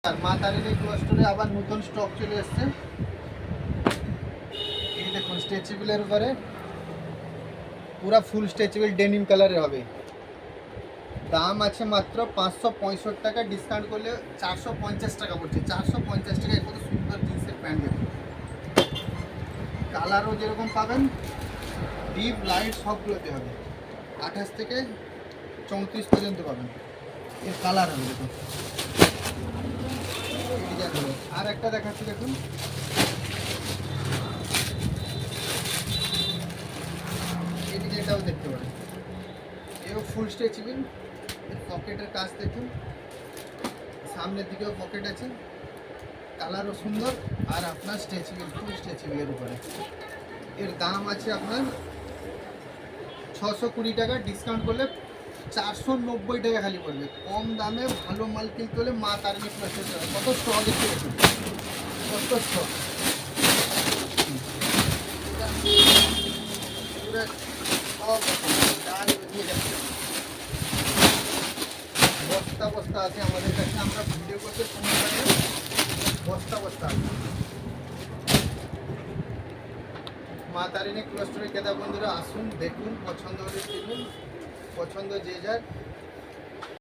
আর মা তারিণী ক্লথ স্টোরে আবার নতুন স্টক চলে এসছে। এই দেখুন স্ট্রেচেবলের উপরে পুরা ফুল স্ট্রেচেবল ডেনিম কালারের হবে। দাম আছে মাত্র 565 টাকা, ডিসকাউন্ট করলে 450 টাকা পড়ছে। 450 টাকায় কত সুন্দর জিন্সের প্যান্ট দেখুন। কালারও যেরকম পাবেন, ডিপ লাইট সবগুলোতে হবে। 28 থেকে 34 পর্যন্ত পাবেন। এর কালার হবে দেখুন, এই ডিজাইন হবে। আর একটা দেখাচ্ছি দেখুন, এই ডিজাইনটাও দেখতে পারেন। এও ফুল স্ট্রেচেবল। এর পকেটের কাজ দেখুন, সামনের দিকেও পকেট আছে, কালারও সুন্দর। আর আপনার স্ট্রেচেবল, ফুল স্ট্রেচেবলের উপরে। এর দাম আছে আপনার 620 টাকা, ডিসকাউন্ট করলে 490 টাকা খালি পড়বে। কম দামে ভালো মাল কিনতে হলে মা তারিণী ক্লথ স্টোর। কত স্টক দেখতে দেখুন, কত স্টক। পুরো সব ডাল দিয়ে যাচ্ছে, বস্তা বস্তা আছে আমাদের কাছে। আমরা ভিডিও করতে সময় লাগে, বস্তা বস্তা আছে। মা তারিণী ক্লথ স্টোরে ক্রেতা বন্ধুরা আসুন, দেখুন, পছন্দ হলে কিনুন, পছন্দ যে যার।